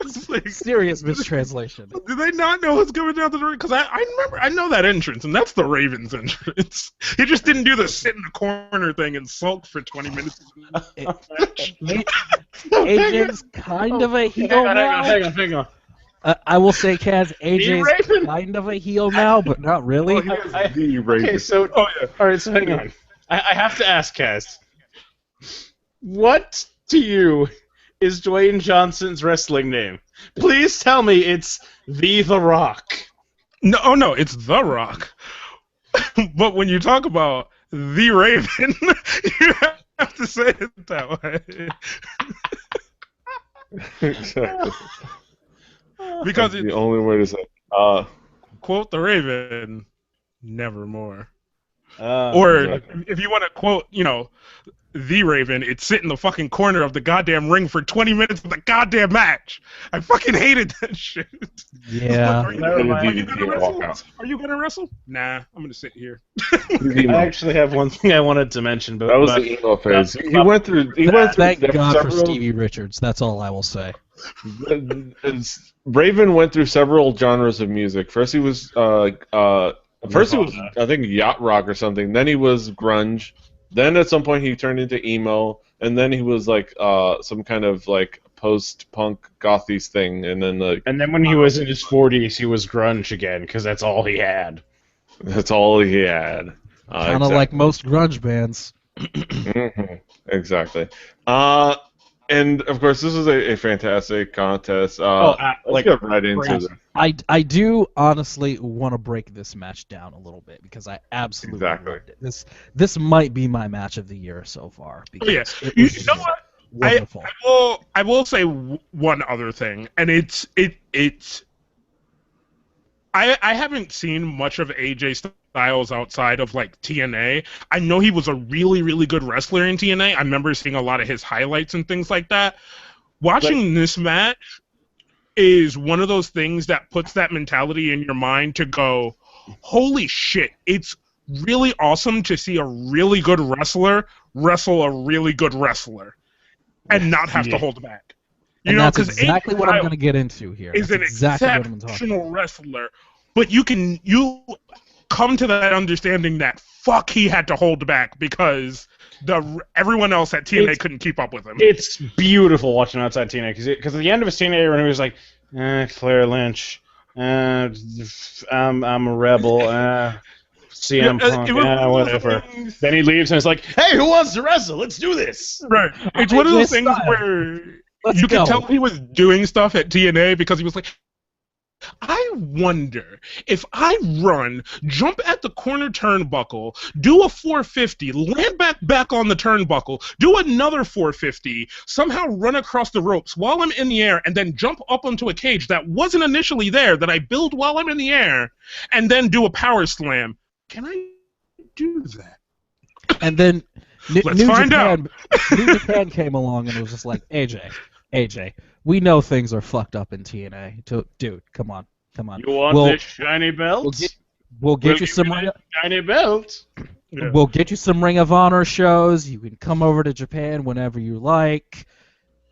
It's like, Serious mistranslation. do they not know what's going down the road? Because I know that entrance, and that's the Ravens entrance. He just didn't do the sit in the corner thing and sulk for 20 minutes. AJ's kind of a heel now. Hang on. I will say, Kaz, AJ's Raven? kind of a heel now, but not really. Okay, so Oh yeah. all right, so hang on. I have to ask, Kaz. What to you is Dwayne Johnson's wrestling name? Please tell me it's The Rock. No, it's The Rock. But when you talk about the Raven, you have to say it that way. Exactly. Because That's it's the only way to say it. quote the Raven, nevermore. Uh, Or exactly. if you want to quote, the Raven, it's sit in the fucking corner of the goddamn ring for 20 minutes of the goddamn match. I fucking hated that shit. Yeah. Are you Never mind. gonna wrestle? Are you gonna wrestle? Nah, I'm gonna sit here. I actually have one thing I wanted to mention, but That was the emo phase. He went through. Thank there were God for several- Stevie Richards. That's all I will say. Raven went through several genres of music. First, he was I think yacht rock or something. Then he was grunge. Then at some point he turned into emo, and then he was like some kind of like post-punk gothy thing, and then And then when he was in his 40s, he was grunge again because that's all he had. that's all he had. Kind of like most grunge bands. Exactly. And of course, this is a fantastic contest. Let's get right into this. I do honestly want to break this match down a little bit because I absolutely loved it. This might be my match of the year so far. Because you know what? Wonderful. I will say one other thing, and it's I haven't seen much of AJ Styles outside of like TNA. I know he was a really, really good wrestler in TNA. I remember seeing a lot of his highlights and things like that. Watching this match is one of those things that puts that mentality in your mind to go, holy shit, it's really awesome to see a really good wrestler wrestle a really good wrestler and not have to hold back. And that's exactly what I'm going to get into here. Is an exceptional wrestler, but you come to that understanding that fuck he had to hold back because everyone else at TNA couldn't keep up with him. It's beautiful watching outside TNA because at the end of his TNA run he was like, Claire Lynch, I'm a rebel, CM Punk, whatever. Then he leaves and it's like, hey, who wants to wrestle? Let's do this. Right. It's one of those things where you could tell he was doing stuff at TNA because he was like, I wonder if I run, jump at the corner turnbuckle, do a 450, land back on the turnbuckle, do another 450, somehow run across the ropes while I'm in the air, and then jump up onto a cage that wasn't initially there, that I build while I'm in the air, and then do a power slam. Can I do that? And then Let's find out. New Japan came along and was just like, AJ, we know things are fucked up in TNA. Dude, come on. You want this shiny belt? We'll get you some shiny belt. Yeah. We'll get you some Ring of Honor shows. You can come over to Japan whenever you like.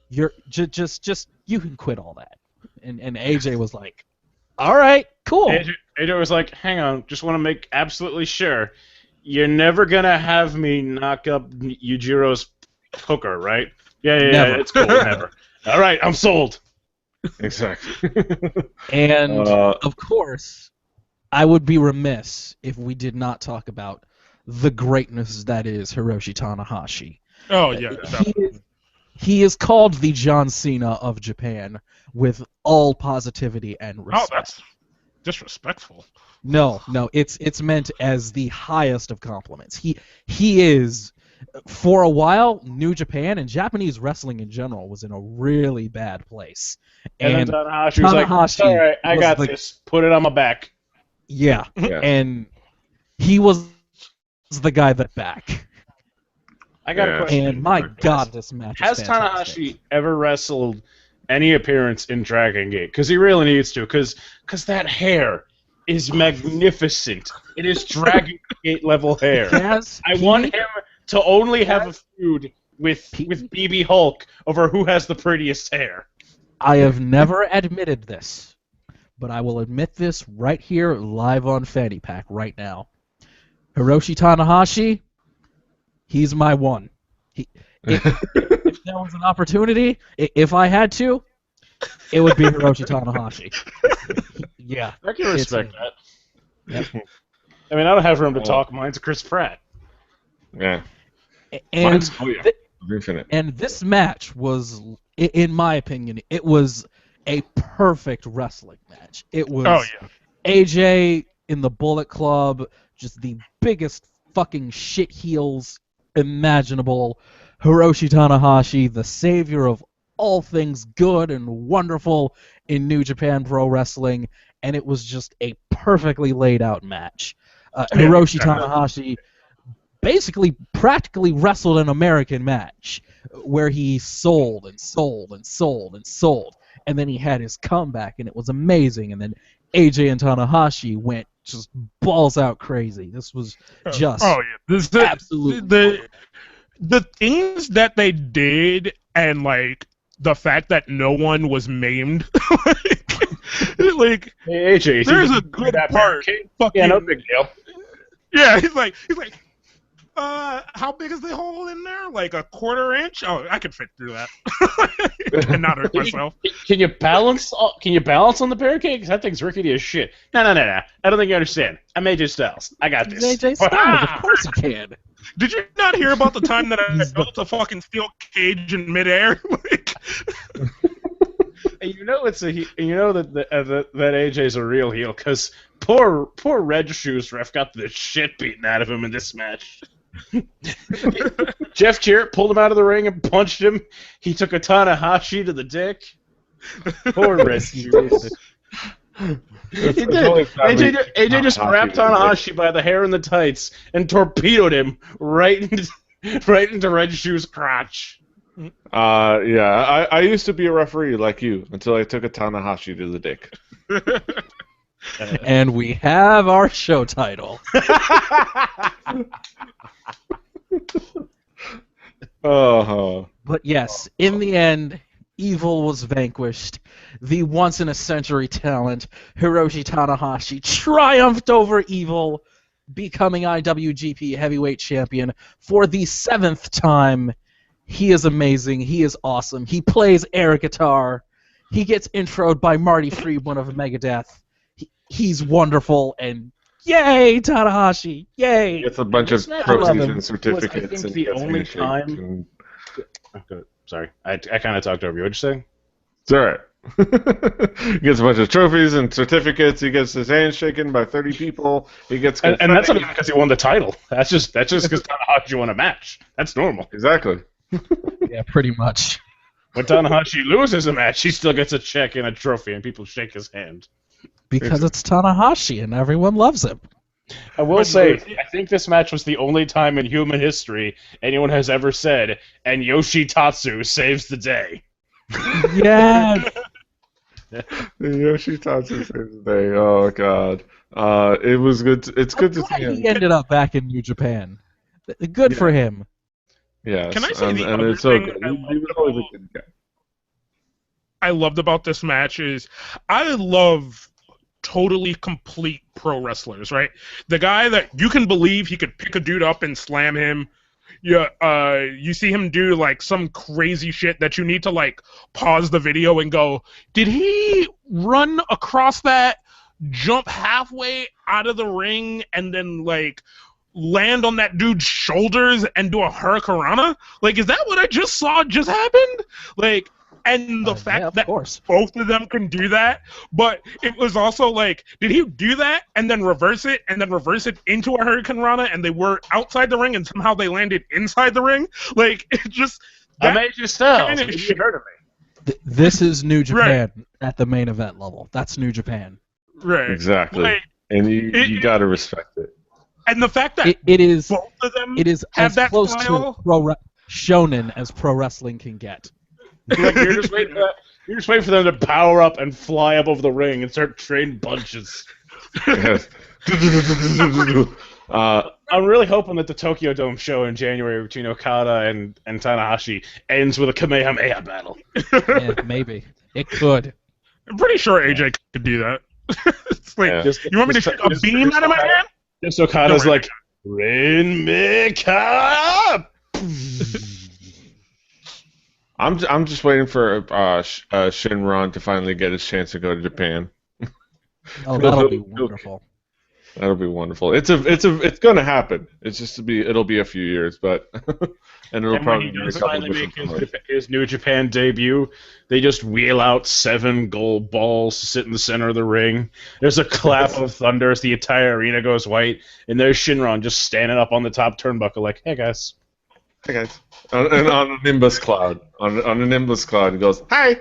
You're just you can quit all that. And AJ was like, all right, cool. AJ was like, hang on, just want to make absolutely sure. You're never gonna have me knock up Yujiro's hooker, right? Yeah, it's cool, never. All right, I'm sold. Exactly. And of course, I would be remiss if we did not talk about the greatness that is Hiroshi Tanahashi. Oh yeah, he is called the John Cena of Japan with all positivity and respect. Oh, that's disrespectful. No, it's meant as the highest of compliments. He is. For a while, New Japan and Japanese wrestling in general was in a really bad place. And then Tanahashi was like, all right, I got this. Put it on my back. Yeah. And he was the guy that back. I got a question. And my God, this match has Tanahashi ever wrestled any appearance in Dragon Gate? Because he really needs to. Because that hair is magnificent. It is Dragon Gate level hair. I want him to only have a feud with BB Hulk over who has the prettiest hair. I have never admitted this, but I will admit this right here live on Fanny Pack right now. Hiroshi Tanahashi, he's my one. If there was an opportunity, if I had to, it would be Hiroshi Tanahashi. Yeah. I can respect that. Yep. I mean, I don't have room to talk. Mine's Chris Pratt. Yeah. And this match was, in my opinion, it was a perfect wrestling match. It was AJ in the Bullet Club, just the biggest fucking shit heels imaginable. Hiroshi Tanahashi, the savior of all things good and wonderful in New Japan Pro Wrestling, and it was just a perfectly laid out match. Hiroshi Tanahashi practically wrestled an American match where he sold and sold and sold and sold, and then he had his comeback and it was amazing, and then AJ and Tanahashi went just balls out crazy. This was just absolutely the things that they did, and like the fact that no one was maimed. like hey, AJ, there's a good part. Yeah, no big deal. Yeah, he's like, how big is the hole in there? Like a quarter inch? Oh, I could fit through that and not hurt myself. Can you balance? Can you balance on the barricade? Because that thing's rickety as shit. No. I don't think you understand. I'm AJ Styles. I got this. AJ Styles, of course you can. Did you not hear about the time that I built a fucking steel cage in midair? Like... And you know that AJ's a real heel because poor Red Shoes ref got the shit beaten out of him in this match. Jeff Jarrett pulled him out of the ring and punched him. He took a Tanahashi to the dick. Poor Red Shoes. AJ just grabbed Tanahashi by the hair and the tights and torpedoed him right into Red Shoes' crotch. Yeah, I used to be a referee like you until I took a Tanahashi to the dick. And we have our show title. But yes, in the end, evil was vanquished. The once-in-a-century talent, Hiroshi Tanahashi, triumphed over evil, becoming IWGP Heavyweight Champion for the 7th time. He is amazing. He is awesome. He plays air guitar. He gets introed by Marty Friedman of Megadeth. He's wonderful, and yay, Tanahashi! Yay! He gets a bunch of trophies and certificates. I think the only time. Sorry, I kind of talked over you. What'd you say? It's alright. He gets a bunch of trophies and certificates. He gets his hand shaken by 30 people. He gets and that's not even because he won the title. That's just because Tanahashi won a match. That's normal. Exactly. Yeah, pretty much. When Tanahashi loses a match, he still gets a check and a trophy, and people shake his hand. Because it's Tanahashi, and everyone loves him. I will say, I think this match was the only time in human history anyone has ever said, and Yoshitatsu saves the day. Yes! Yoshitatsu saves the day. Oh, God. It was good. It's good to see him. He ended up back in New Japan. Good for him. Yes. Can I say the and other it's so thing good. He was always a good guy. I loved about this match is I love totally complete pro wrestlers, right? The guy that you can believe he could pick a dude up and slam him. Yeah, you see him do like some crazy shit that you need to like pause the video and go, did he run across that, jump halfway out of the ring, and then like land on that dude's shoulders and do a hurricanrana? Like, is that what I just saw just happened? Like, and the fact that both of them can do that, but it was also like, did he do that and then reverse it into a hurricanrana, and they were outside the ring and somehow they landed inside the ring? Like, it just... I made you styles. You heard of me. This is New Japan at the main event level. That's New Japan. Right. Exactly. Like, and you got to respect it. And the fact that it is both of them it is have as that close style, to shonen as pro wrestling can get. Like you're just waiting for them to power up and fly up over the ring and start trading bunches. Yes. I'm really hoping that the Tokyo Dome show in January between Okada and Tanahashi ends with a Kamehameha battle. Yeah, maybe. It could. I'm pretty sure AJ could do that. It's like, you want me to shoot a beam out of my hand? Just Okada's like, Rainmaker! I'm just waiting for Shinron to finally get his chance to go to Japan. Oh, that'll be wonderful. That'll be wonderful. It's gonna happen. It'll be a few years, but and probably when he does finally make his New Japan debut, they just wheel out 7 gold balls to sit in the center of the ring. There's a clap of thunder as the entire arena goes white, and there's Shinron just standing up on the top turnbuckle like, "Hey guys." Hey guys. And on a Nimbus cloud. On a Nimbus cloud, he goes, "Hi!"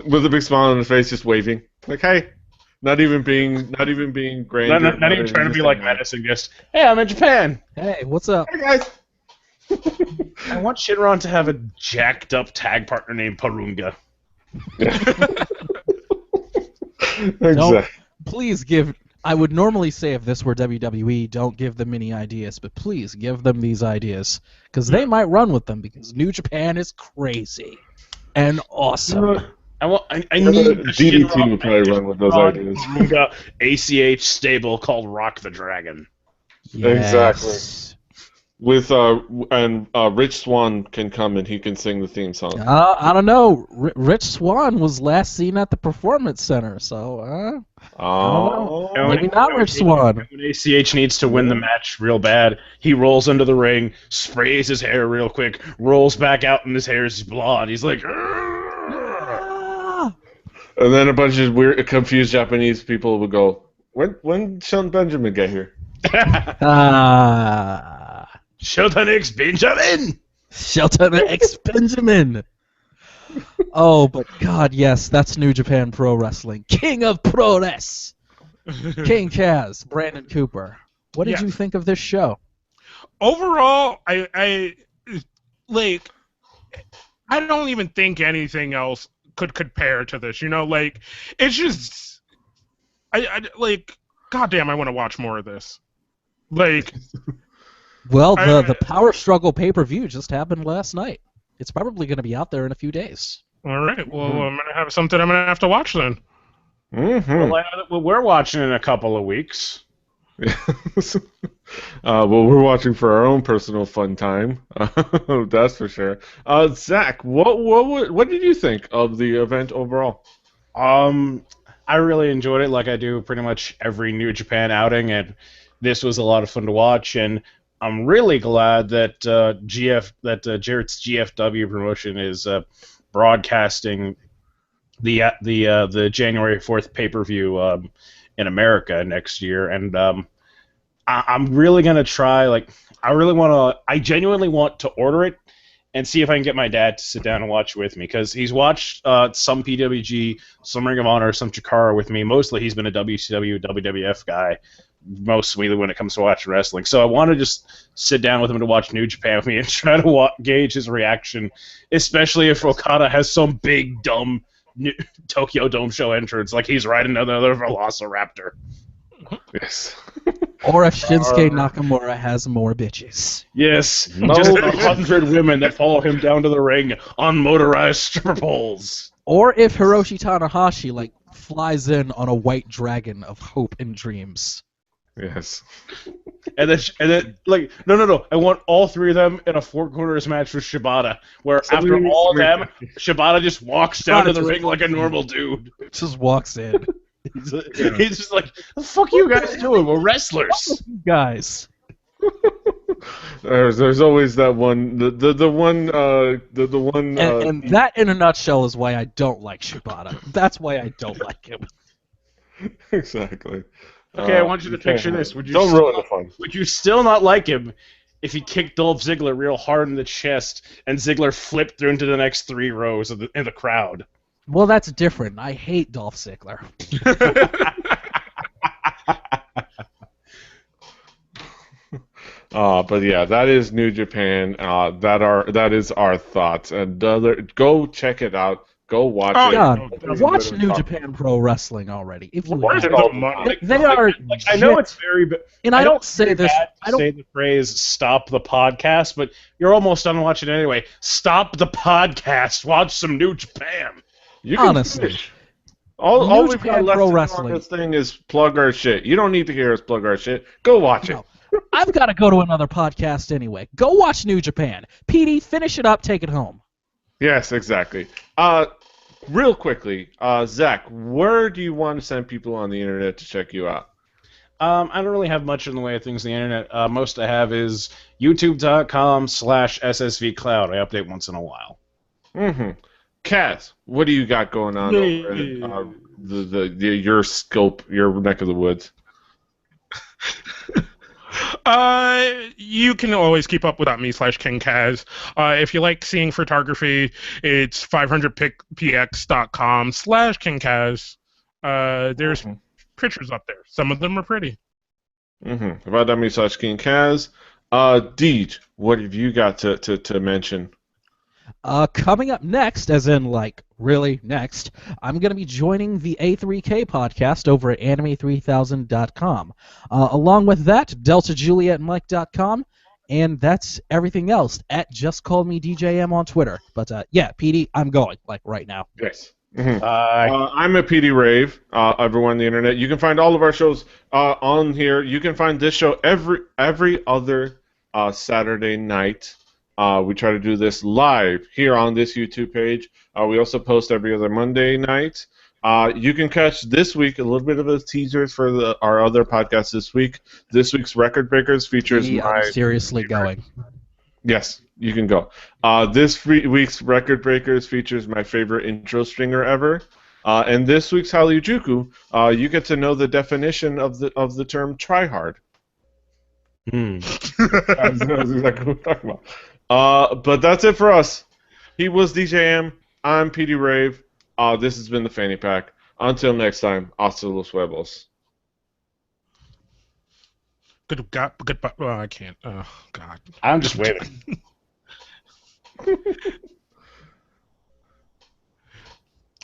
With a big smile on his face, just waving. Like, hey. Not even being grand. Not even trying to be like Madison, just, "Hey, I'm in Japan." Hey, what's up? Hey guys. I want Shinron to have a jacked up tag partner named Parunga. Exactly. Please give. I would normally say if this were WWE, don't give them any ideas, but please give them these ideas because they might run with them because New Japan is crazy and awesome. I need DDT would probably run with those ideas. ACH stable called Rock the Dragon. Yes. Exactly. with and Rich Swann can come and he can sing the theme song. I don't know. Rich Swann was last seen at the Performance Center, so I don't know. Maybe not Rich Swann. When ACH needs to win the match real bad, he rolls into the ring, sprays his hair real quick, rolls back out, and his hair is blonde. He's like, Ah! And then a bunch of weird, confused Japanese people would go, "When Shelton Benjamin get here?" Shelton X Benjamin! Shelton X Benjamin! Oh, but God, yes, that's New Japan Pro Wrestling. King of Pro Wrestling! King Kaz, Brandon Cooper. What did you think of this show? Overall, I don't even think anything else could compare to this. You know, like, it's just, goddamn, I want to watch more of this. Like, well, the Power Struggle pay-per-view just happened last night. It's probably going to be out there in a few days. All right, well, I'm going to have something I'm going to have to watch then. Mm-hmm. Well, we're watching in a couple of weeks. Well, we're watching for our own personal fun time. That's for sure. Zach, what did you think of the event overall? I really enjoyed it, like I do pretty much every New Japan outing, and this was a lot of fun to watch. And I'm really glad that Jarrett's GFW promotion is broadcasting the January 4th pay-per-view in America next year, and I'm really gonna try. I genuinely want to order it and see if I can get my dad to sit down and watch with me, because he's watched some PWG, some Ring of Honor, some Chikara with me. Mostly he's been a WCW, WWF guy, mostly when it comes to watching wrestling. So I want to just sit down with him to watch New Japan with me and try to gauge his reaction, especially if Okada has some big, dumb Tokyo Dome show entrance, like he's riding another Velociraptor. Yes. Or if Shinsuke Nakamura has more bitches. Yes, No. just 100 women that follow him down to the ring on motorized stripper poles. Or if Hiroshi Tanahashi flies in on a white dragon of hope and dreams. Yes. And then no. I want all three of them in a four corners match with Shibata, where after all of them, Shibata just walks down to the ring like a normal dude. Just walks in. He's just like, the fuck you guys doing? We're wrestlers. Guys. There's always that one, the one. And that, in a nutshell, is why I don't like Shibata. That's why I don't like him. Exactly. Okay, I want you to picture this. Don't ruin the fun. Would you still not like him if he kicked Dolph Ziggler real hard in the chest and Ziggler flipped through into the next 3 rows of in the crowd? Well, that's different. I hate Dolph Ziggler. But yeah, that is New Japan. That is our thoughts. And go check it out. Go watch it. God, watch New Japan Pro Wrestling already. If you Watch it all the time. they are. I know it's very. And I don't say this. I don't say the phrase "stop the podcast," but you're almost done watching it anyway. Stop the podcast. Watch some New Japan. You can Honestly. finish. All we've Japan got left Pro to do Wrestling. on this thing is plug our shit. You don't need to hear us plug our shit. Go watch it. No. I've got to go to another podcast anyway. Go watch New Japan. PD, finish it up. Take it home. Yes, exactly. Real quickly, Zach, where do you want to send people on the internet to check you out? I don't really have much in the way of things on the internet. Most I have is youtube.com/SSVCloud. I update once in a while. Mm-hmm. Kaz, what do you got going on over in your scope, your neck of the woods? You can always keep up with me/King Kaz. If you like seeing photography, it's 500px.com/King Kaz. There's pictures up there. Some of them are pretty. Mm-hmm. About me/King Kaz. Deej, what have you got to mention? Coming up next, as in really next, I'm going to be joining the A3K podcast over at anime3000.com. Along with that, DeltaJulietMike.com, and that's everything else at Just Call Me DJM on Twitter. But yeah, PD, I'm going right now. Yes. Mm-hmm. I'm a PD Rave. Everyone on the internet, you can find all of our shows on here. You can find this show every other Saturday night. We try to do this live here on this YouTube page. We also post every other Monday night. You can catch this week a little bit of a teaser for our other podcast this week. This week's Record Breakers features I'm seriously going. Yes, you can go. This week's Record Breakers features my favorite intro stringer ever. And this week's Hallyu-Juku, you get to know the definition of the term tryhard. That's exactly what we're talking about. But that's it for us. He was DJ M. I'm PD Rave. This has been the Fanny Pack. Until next time, hasta los huevos. Goodbye. Well, I can't. Oh, God. I'm just waiting.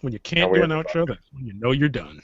When you can't do an outro, that's when you know you're done.